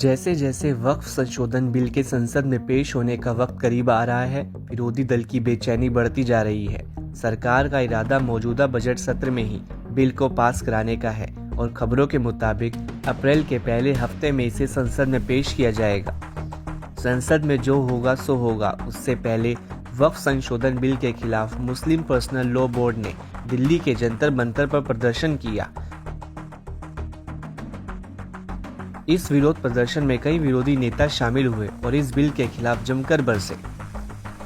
जैसे जैसे वक्फ संशोधन बिल के संसद में पेश होने का वक्त करीब आ रहा है, विरोधी दल की बेचैनी बढ़ती जा रही है। सरकार का इरादा मौजूदा बजट सत्र में ही बिल को पास कराने का है और खबरों के मुताबिक अप्रैल के पहले हफ्ते में इसे संसद में पेश किया जाएगा। संसद में जो होगा सो होगा, उससे पहले वक्फ संशोधन बिल के खिलाफ मुस्लिम पर्सनल लॉ बोर्ड ने दिल्ली के जंतर मंतर पर प्रदर्शन किया। इस विरोध प्रदर्शन में कई विरोधी नेता शामिल हुए और इस बिल के खिलाफ जमकर बरसे।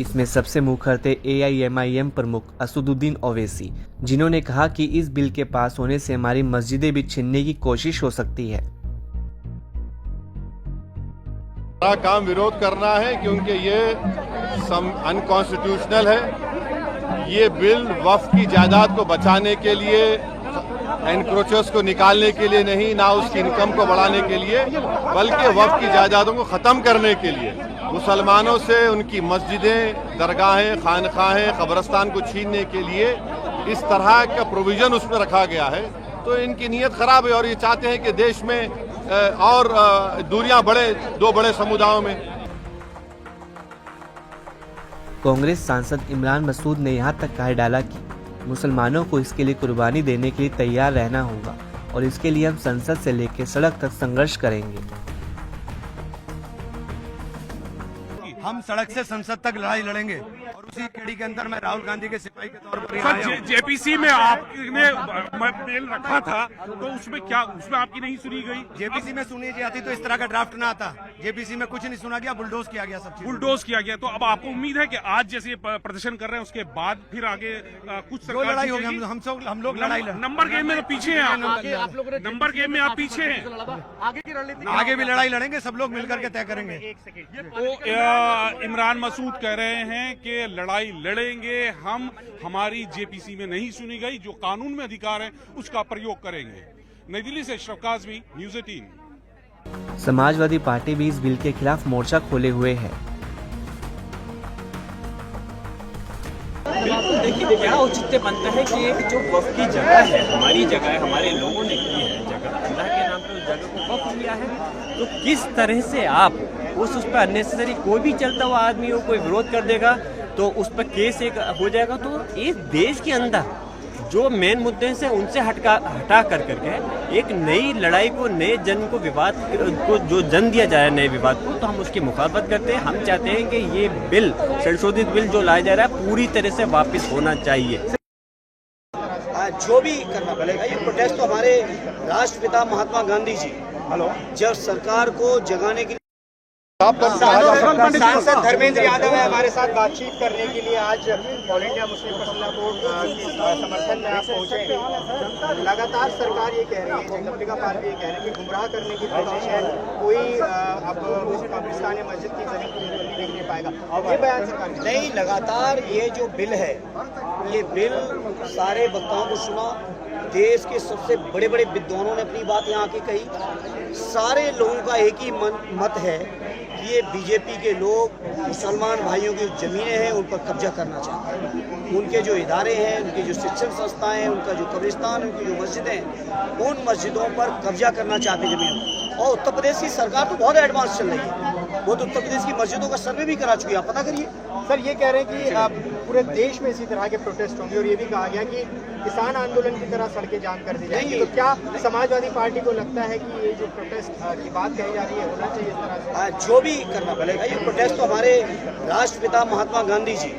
इसमें सबसे मुखर थे AIMIM प्रमुख असदुद्दीन ओवैसी, जिन्होंने कहा कि इस बिल के पास होने से हमारी मस्जिदें भी छीनने की कोशिश हो सकती है। हमारा काम विरोध करना है क्योंकि ये अनकॉन्स्टिट्यूशनल है। ये बिल वक्फ की जायदाद को बचाने के लिए, एनक्रोचर्स को निकालने के लिए नहीं, ना उसकी इनकम को बढ़ाने के लिए, बल्कि वक्फ की जायदादों को ख़त्म करने के लिए, मुसलमानों से उनकी मस्जिदें, दरगाहें, खानखाहें, कब्रस्तान को छीनने के लिए इस तरह का प्रोविजन उसमें रखा गया है। तो इनकी नीयत खराब है और ये चाहते हैं कि देश में और दूरियां बढ़े दो बड़े समुदायों में। कांग्रेस सांसद इमरान मसूद ने यहाँ तक कह डाला कि मुसलमानों को इसके लिए कुर्बानी देने के लिए तैयार रहना होगा और इसके लिए हम संसद से लेकर सड़क तक संघर्ष करेंगे। हम सड़क से संसद तक लड़ाई लड़ेंगे और उसी कड़ी के अंदर मैं राहुल गांधी के सिपाही के तौर पर यहाँ आया हूं। JPC में आपने बिल रखा था तो उसमें आपकी नहीं सुनी गई? JPC में सुनी जाती तो इस तरह का ड्राफ्ट ना आता। JPC में कुछ नहीं सुना गया, बुलडोज किया गया, सब बुलडोज किया गया। तो अब आपको उम्मीद है कि आज जैसे प्रदर्शन कर रहे हैं उसके बाद फिर आगे कुछ जो लड़ाई होगी हम लोग लड़ाई नंबर गेम में तो पीछे हैं आप लोग, नंबर गेम में आप पीछे हैं। आगे की रणनीति, आगे भी लड़ाई लड़ेंगे, सब लोग मिलकर के तय करेंगे। तो इमरान मसूद कह रहे हैं कि लड़ाई लड़ेंगे हम, हमारी JPC में नहीं सुनी गई, जो कानून में अधिकार है उसका प्रयोग करेंगे। नई दिल्ली से अशरफ काज़मी, न्यूज़ 18। समाजवादी पार्टी भी इस बिल के खिलाफ मोर्चा खोले हुए है। बिल्कुल, देखिए क्या औचित्य बनता है कि एक जो वक्फ की जगह है, हमारी जगह है, हमारे लोगों ने की है जगह, अल्लाह के नाम पे उस जगह को वक्फ किया है, तो किस तरह से आप उस पर अननेसेसरी कोई भी चलता हुआ आदमी हो, कोई विरोध कर देगा तो उस पर केस एक हो जाएगा। तो इस देश के अंदर जो मेन मुद्दे से उनसे हटा करके एक नई लड़ाई को, नए जन को, विवाद को जो जन्म दिया जाए, नए विवाद को, तो हम उसकी मुखालफत करते हैं। हम चाहते हैं कि ये बिल, संशोधित बिल जो लाया जा रहा है, पूरी तरह से वापस होना चाहिए। जो भी करना पड़ेगा, ये प्रोटेस्ट तो हमारे राष्ट्रपिता महात्मा गांधी जी जब सरकार को जगाने के लिए सांसद धर्मेंद्र यादव है हमारे साथ बातचीत करने के लिए आज all India Muslim personal board के समर्थन में आप पहुंचे हैं। लगातार सरकार ये कह रही है, पब्लिका पार्टी ये कह रही है कि गुमराह करने की कोशिश है, कोई अब कब्रिस्तान या मस्जिद की जमीन को देख नहीं पाएगा। ये बयान सरकार नहीं, लगातार ये जो बिल है, ये बिल सारे वक्ताओं को सुना, देश के सबसे बड़े बड़े विद्वानों ने अपनी बात यहाँ की कही। सारे लोगों का एक ही मत है कि ये बीजेपी के लोग मुसलमान भाइयों की जमीनें हैं उन पर कब्जा करना चाहते हैं। उनके जो इदारे हैं, उनके जो शिक्षण संस्थाएं हैं, उनका जो कब्रिस्तान, उनकी जो मस्जिदें हैं, उन मस्जिदों पर कब्जा करना चाहते हैं जमीनों। और उत्तर प्रदेश की सरकार तो बहुत एडवांस चल रही है, वो तो उत्तर प्रदेश की मस्जिदों का सर्वे भी करा चुकी है, आप पता करिए। सर ये कह रहे हैं कि पूरे देश में इसी तरह के प्रोटेस्ट होंगे और ये भी कहा गया कि किसान आंदोलन की तरह सड़कें जाम कर दी जाएंगी। तो क्या समाजवादी पार्टी को लगता है कि ये जो प्रोटेस्ट की बात कही जा रही है होना चाहिए इस तरह से? जो भी करना पड़ेगा, ये प्रोटेस्ट तो हमारे राष्ट्रपिता महात्मा गांधी जी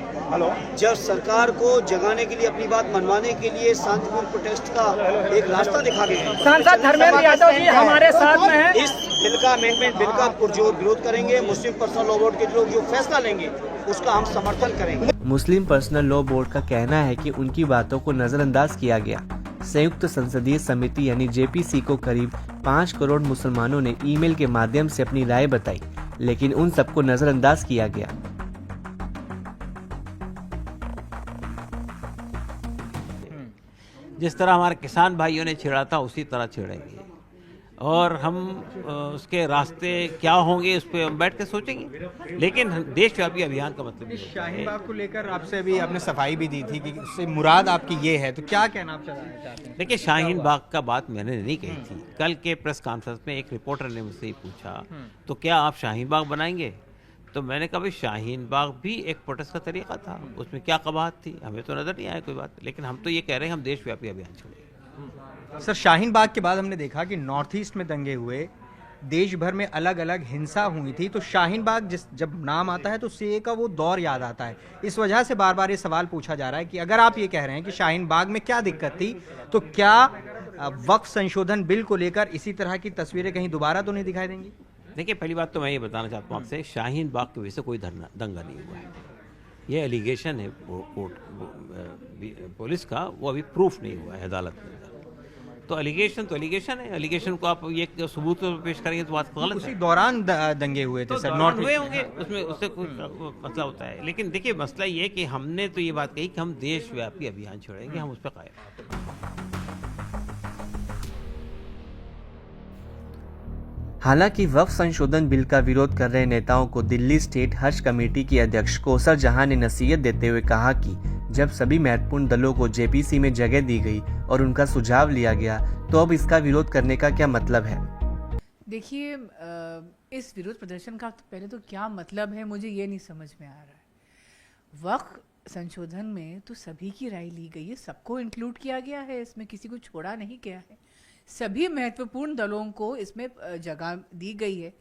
जब सरकार को जगाने के लिए, अपनी बात मनवाने के लिए शांतिपूर्ण प्रोटेस्ट का एक रास्ता दिखा गए। सांसद धर्मेंद्र यादव जी हमारे साथ में हैं। इस बिल का, अमेंडमेंट बिल का पुरजोर विरोध करेंगे। मुस्लिम पर्सनल लॉ बोर्ड के लोग जो फैसला लेंगे उसका हम समर्थन करेंगे। मुस्लिम पर्सनल लॉ बोर्ड का कहना है कि उनकी बातों को नजरअंदाज किया गया। संयुक्त संसदीय समिति यानी JPC को करीब 5 करोड़ मुसलमानों ने ईमेल के माध्यम से अपनी राय बताई, लेकिन उन सबको नजरअंदाज किया गया। जिस तरह हमारे किसान भाइयों ने छेड़ा था उसी तरह छेड़ेंगे। और हम उसके रास्ते क्या होंगे उस पर हम बैठ कर सोचेंगे। लेकिन देशव्यापी अभियान का मतलब ये होता शाहीन है। बाग को लेकर आपसे अभी आपने सफाई भी दी थी कि उससे मुराद आपकी ये है, तो क्या कहना आप चाहते हैं? देखिए, शाहीन बाग का बात मैंने नहीं कही थी। कल के प्रेस कॉन्फ्रेंस में एक रिपोर्टर ने मुझसे पूछा तो क्या आप शाहीन बाग बनाएंगे, तो मैंने कहा भाई शाहीन बाग भी एक प्रोटेस्ट का तरीका था, उसमें क्या कबाहत थी, हमें तो नजर नहीं आया कोई बात। लेकिन हम तो ये कह रहे हैं हम देशव्यापी अभियान छोड़ेंगे। सर, शाहीन बाग के बाद हमने देखा कि नॉर्थ ईस्ट में दंगे हुए, देश भर में अलग अलग हिंसा हुई थी, तो शाहीन बाग जब नाम आता है तो सीए का वो दौर याद आता है। इस वजह से बार बार ये सवाल पूछा जा रहा है कि अगर आप ये कह रहे हैं कि शाहीन बाग में क्या दिक्कत थी, तो क्या वक्फ संशोधन बिल को लेकर इसी तरह की तस्वीरें कहीं दोबारा तो नहीं दिखाई देंगी? देखिए, पहली बात तो मैं ये बताना चाहता हूँ आपसे, शाहीन बाग की वजह से कोई दंगा नहीं हुआ है। ये एलिगेशन है पुलिस का, वो अभी प्रूफ नहीं हुआ है अदालत में। तो एलिगेशन है, एलिगेशन को आप ये सबूत पेश करेंगे तो बात गलत उसी है। दौरान दंगे हुए थे सर, नॉर्थ हुए होंगे, उसमें उससे कोई मसला होता है। लेकिन देखिए, मसला ये है कि हमने तो ये बात कही कि हम देशव्यापी अभियान छोड़ेंगे, हम उस पर कायम। हालांकि वक्फ संशोधन बिल का विरोध कर रहे नेताओं को दिल्ली स्टेट हज कमेटी की अध्यक्ष कौसर जहां ने नसीहत देते हुए कहा कि जब सभी महत्वपूर्ण दलों को जेपीसी में जगह दी गई और उनका सुझाव लिया गया, तो अब इसका विरोध करने का क्या मतलब है। देखिए, इस विरोध प्रदर्शन का पहले तो क्या मतलब है मुझे ये नहीं समझ में आ रहा है। वक्फ संशोधन में तो सभी की राय ली गई है, सबको इंक्लूड किया गया है, इसमें किसी को छोड़ा नहीं गया है। सभी महत्वपूर्ण दलों को इसमें जगह दी गई है।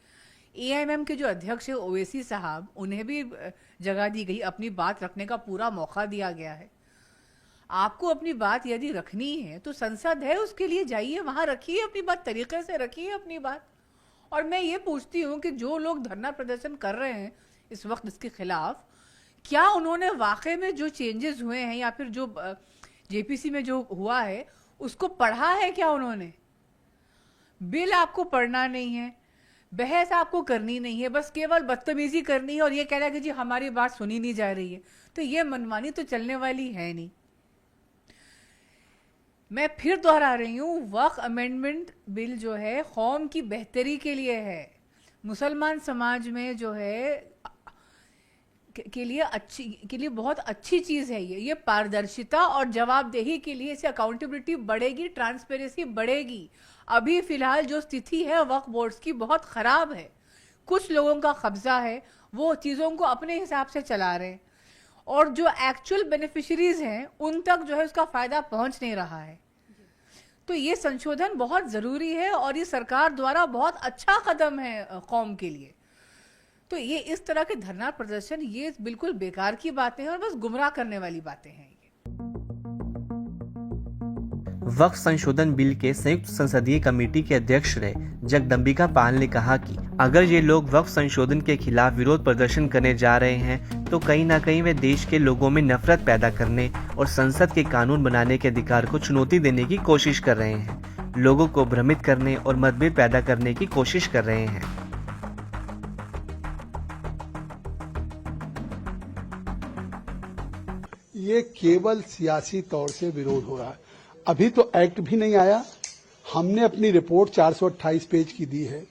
एआईएमएम के जो अध्यक्ष है ओवैसी साहब, उन्हें भी जगह दी गई, अपनी बात रखने का पूरा मौका दिया गया है। आपको अपनी बात यदि रखनी है तो संसद है, उसके लिए जाइए, वहां रखिए अपनी बात, तरीके से रखिए अपनी बात। और मैं ये पूछती हूँ कि जो लोग धरना प्रदर्शन कर रहे हैं इस वक्त इसके खिलाफ, क्या उन्होंने वाकई में जो चेंजेस हुए हैं या फिर जो जेपीसी में जो हुआ है उसको पढ़ा है क्या उन्होंने? बिल आपको पढ़ना नहीं है, बहस आपको करनी नहीं है, बस केवल बदतमीजी करनी है और ये कह रहा है कि जी हमारी बात सुनी नहीं जा रही है। तो ये मनमानी तो चलने वाली है नहीं। मैं फिर दोहरा रही हूँ, वक्फ अमेंडमेंट बिल जो है कौम की बेहतरी के लिए है, मुसलमान समाज में जो है के लिए बहुत अच्छी चीज़ है। ये पारदर्शिता और जवाबदेही के लिए, इससे अकाउंटेबिलिटी बढ़ेगी, ट्रांसपेरेंसी बढ़ेगी। अभी फिलहाल जो स्थिति है वक्फ बोर्ड्स की बहुत ख़राब है, कुछ लोगों का कब्जा है, वो चीज़ों को अपने हिसाब से चला रहे हैं और जो एक्चुअल बेनिफिशरीज हैं उन तक जो है उसका फ़ायदा पहुंच नहीं रहा है। तो ये संशोधन बहुत ज़रूरी है और ये सरकार द्वारा बहुत अच्छा कदम है कौम के लिए। तो ये इस तरह के धरना प्रदर्शन ये बिल्कुल बेकार की बातें हैं और बस गुमराह करने वाली बातें हैं। वक्फ संशोधन बिल के संयुक्त संसदीय कमेटी के अध्यक्ष रहे जगदम्बिका पाल ने कहा कि अगर ये लोग वक्फ संशोधन के खिलाफ विरोध प्रदर्शन करने जा रहे हैं तो कहीं ना कहीं वे देश के लोगों में नफरत पैदा करने और संसद के कानून बनाने के अधिकार को चुनौती देने की कोशिश कर रहे हैं, लोगों को भ्रमित करने और मतभेद पैदा करने की कोशिश कर रहे हैं। ये केवल सियासी तौर से विरोध हो रहा है। अभी तो एक्ट भी नहीं आया, हमने अपनी रिपोर्ट 428 पेज की दी है,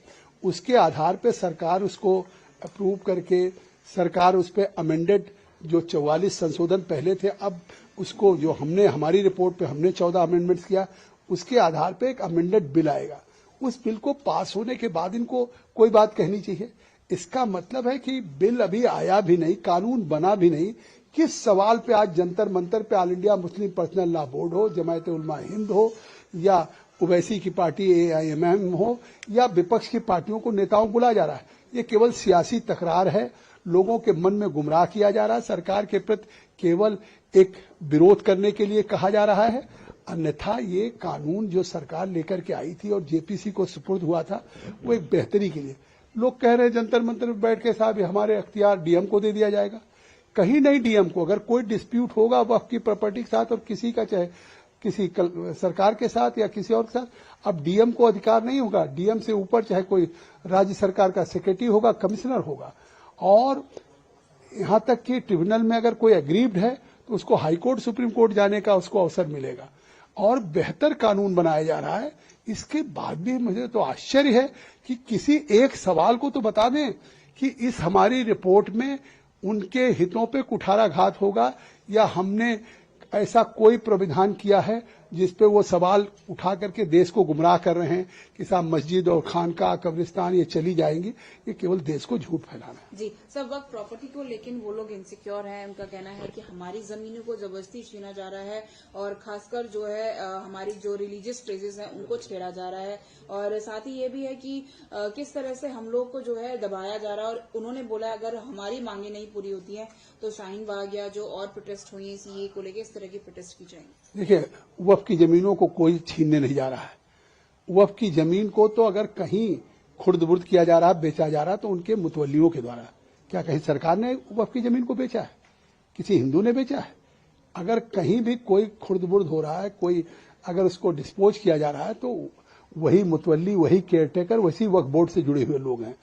उसके आधार पे सरकार उसको अप्रूव करके सरकार उस पर अमेंडेड जो 44 संशोधन पहले थे, अब उसको जो हमने हमारी रिपोर्ट पे हमने 14 अमेंडमेंट्स किया, उसके आधार पे एक अमेंडेड बिल आएगा। उस बिल को पास होने के बाद इनको कोई बात कहनी चाहिए। इसका मतलब है कि बिल अभी आया भी नहीं, कानून बना भी नहीं। किस सवाल पे आज जंतर मंतर पे all India Muslim personal law board हो, जमायत उलमा हिंद हो या ओवैसी की पार्टी एआईएमएम हो या विपक्ष की पार्टियों को नेताओं को बुलाया जा रहा है, ये केवल सियासी तकरार है। लोगों के मन में गुमराह किया जा रहा है, सरकार के प्रति केवल एक विरोध करने के लिए कहा जा रहा है। अन्यथा ये कानून जो सरकार लेकर के आई थी और जेपीसी को सुपुर्द हुआ था, वो एक बेहतरी के लिए। लोग कह रहे हैं जंतर मंतर में बैठ के साहब हमारे अख्तियार डीएम को दे दिया जाएगा। कहीं नहीं डीएम को, अगर कोई डिस्प्यूट होगा वक्फ की प्रॉपर्टी के साथ और किसी का चाहे किसी सरकार के साथ या किसी और के साथ, अब डीएम को अधिकार नहीं होगा। डीएम से ऊपर चाहे कोई राज्य सरकार का सेक्रेटरी होगा, कमिश्नर होगा। और यहां तक कि ट्रिब्यूनल में अगर कोई एग्रीव्ड है तो उसको हाईकोर्ट सुप्रीम कोर्ट जाने का उसको अवसर मिलेगा। और बेहतर कानून बनाया जा रहा है। इसके बाद भी मुझे तो आश्चर्य है कि किसी एक सवाल को तो बता दें कि इस हमारी रिपोर्ट में उनके हितों पे कुठाराघात होगा या हमने ऐसा कोई प्राविधान किया है जिसपे वो सवाल उठा करके देश को गुमराह कर रहे हैं कि साहब मस्जिद और खानका कब्रिस्तान ये चली जाएंगी। ये केवल देश को झूठ फैलाना है। जी सर, वक्त प्रॉपर्टी को लेकिन वो लोग इनसिक्योर हैं। उनका कहना है कि हमारी जमीनों को जबरदस्ती छीना जा रहा है और खासकर जो है हमारी जो रिलीजियस प्लेसेस हैं उनको छेड़ा जा रहा है। और साथ ही ये भी है कि किस तरह से हम लोग को जो है दबाया जा रहा है। और उन्होंने बोला अगर हमारी मांगे नहीं पूरी होती हैं तो शाहीन बाग या जो और प्रोटेस्ट हुई है सीए को लेकर इस तरह की प्रोटेस्ट की जाएंगी। देखिए, वक्फ की जमीनों को कोई छीनने नहीं जा रहा है। वक्फ की जमीन को तो अगर कहीं खुर्द-बुर्द किया जा रहा है, बेचा जा रहा है तो उनके मुतवल्लियों के द्वारा। क्या कहीं सरकार ने वक्फ की जमीन को बेचा है? किसी हिंदू ने बेचा है? अगर कहीं भी कोई खुर्द-बुर्द हो रहा है, कोई अगर उसको डिस्पोज किया जा रहा है तो वही मुतवल्ली, वही केयरटेकर, वही वक्फ बोर्ड से जुड़े हुए लोग हैं।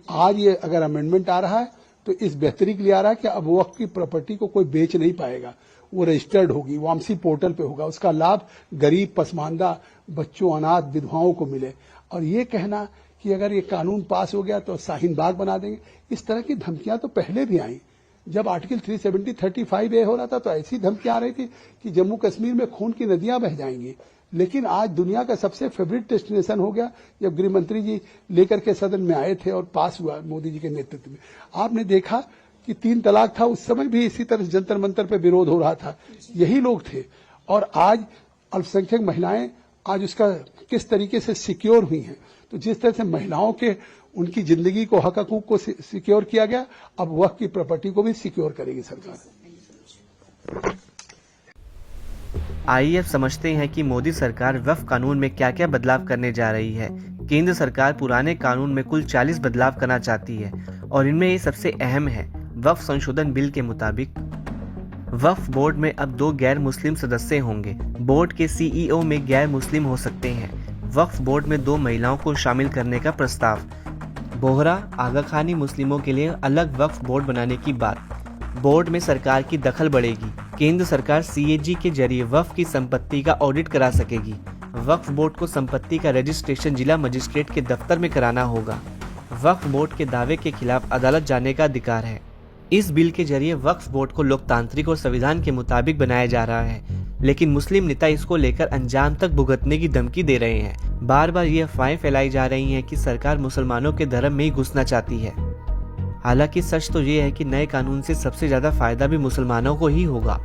आज ये अगर अमेंडमेंट आ रहा है तो इस बेहतरी के लिए आ रहा है कि अब वक्फ की प्रॉपर्टी को कोई बेच नहीं पाएगा। वो रजिस्टर्ड होगी, वामसी पोर्टल पे होगा। उसका लाभ गरीब, पसमानदा, बच्चों, अनाथ, विधवाओं को मिले। और ये कहना कि अगर ये कानून पास हो गया तो शाहीन बाग बना देंगे, इस तरह की धमकियां तो पहले भी आई। जब आर्टिकल 370, 35A हो रहा था तो ऐसी धमकियां आ रही थी कि जम्मू कश्मीर में खून की नदियां बह जाएंगी। लेकिन आज दुनिया का सबसे फेवरेट डेस्टिनेशन हो गया जब गृह मंत्री जी लेकर के सदन में आए थे और पास हुआ मोदी जी के नेतृत्व में। आपने देखा कि 3 तलाक था, उस समय भी इसी तरह जंतर मंतर पे विरोध हो रहा था। यही लोग थे। और आज अल्पसंख्यक महिलाएं आज उसका किस तरीके से सिक्योर हुई हैं। तो जिस तरह से महिलाओं के उनकी जिंदगी को, हक हकूक को सिक्योर किया गया, अब वक्फ की प्रॉपर्टी को भी सिक्योर करेगी सरकार। आइए अब समझते हैं कि मोदी सरकार वक्फ कानून में क्या क्या बदलाव करने जा रही है। केंद्र सरकार पुराने कानून में कुल 40 बदलाव करना चाहती है और इनमें ये सबसे अहम है। वक्फ संशोधन बिल के मुताबिक वक्फ बोर्ड में अब 2 गैर मुस्लिम सदस्य होंगे। बोर्ड के सीईओ में गैर मुस्लिम हो सकते हैं। वक्फ बोर्ड में 2 महिलाओं को शामिल करने का प्रस्ताव। बोहरा आगा खानी मुस्लिमों के लिए अलग वक्फ बोर्ड बनाने की बात। बोर्ड में सरकार की दखल बढ़ेगी। केंद्र सरकार सीएजी के जरिए वक्फ की संपत्ति का ऑडिट करा सकेगी। वक्फ बोर्ड को संपत्ति का रजिस्ट्रेशन जिला मजिस्ट्रेट के दफ्तर में कराना होगा। वक्फ बोर्ड के दावे के खिलाफ अदालत जाने का अधिकार है। इस बिल के जरिए वक्फ बोर्ड को लोकतांत्रिक और संविधान के मुताबिक बनाया जा रहा है, लेकिन मुस्लिम नेता इसको लेकर अंजाम तक भुगतने की धमकी दे रहे हैं। बार बार ये अफवाहें फैलाई जा रही हैं कि सरकार मुसलमानों के धर्म में ही घुसना चाहती है। हालांकि सच तो ये है कि नए कानून से सबसे ज्यादा फायदा भी मुसलमानों को ही होगा।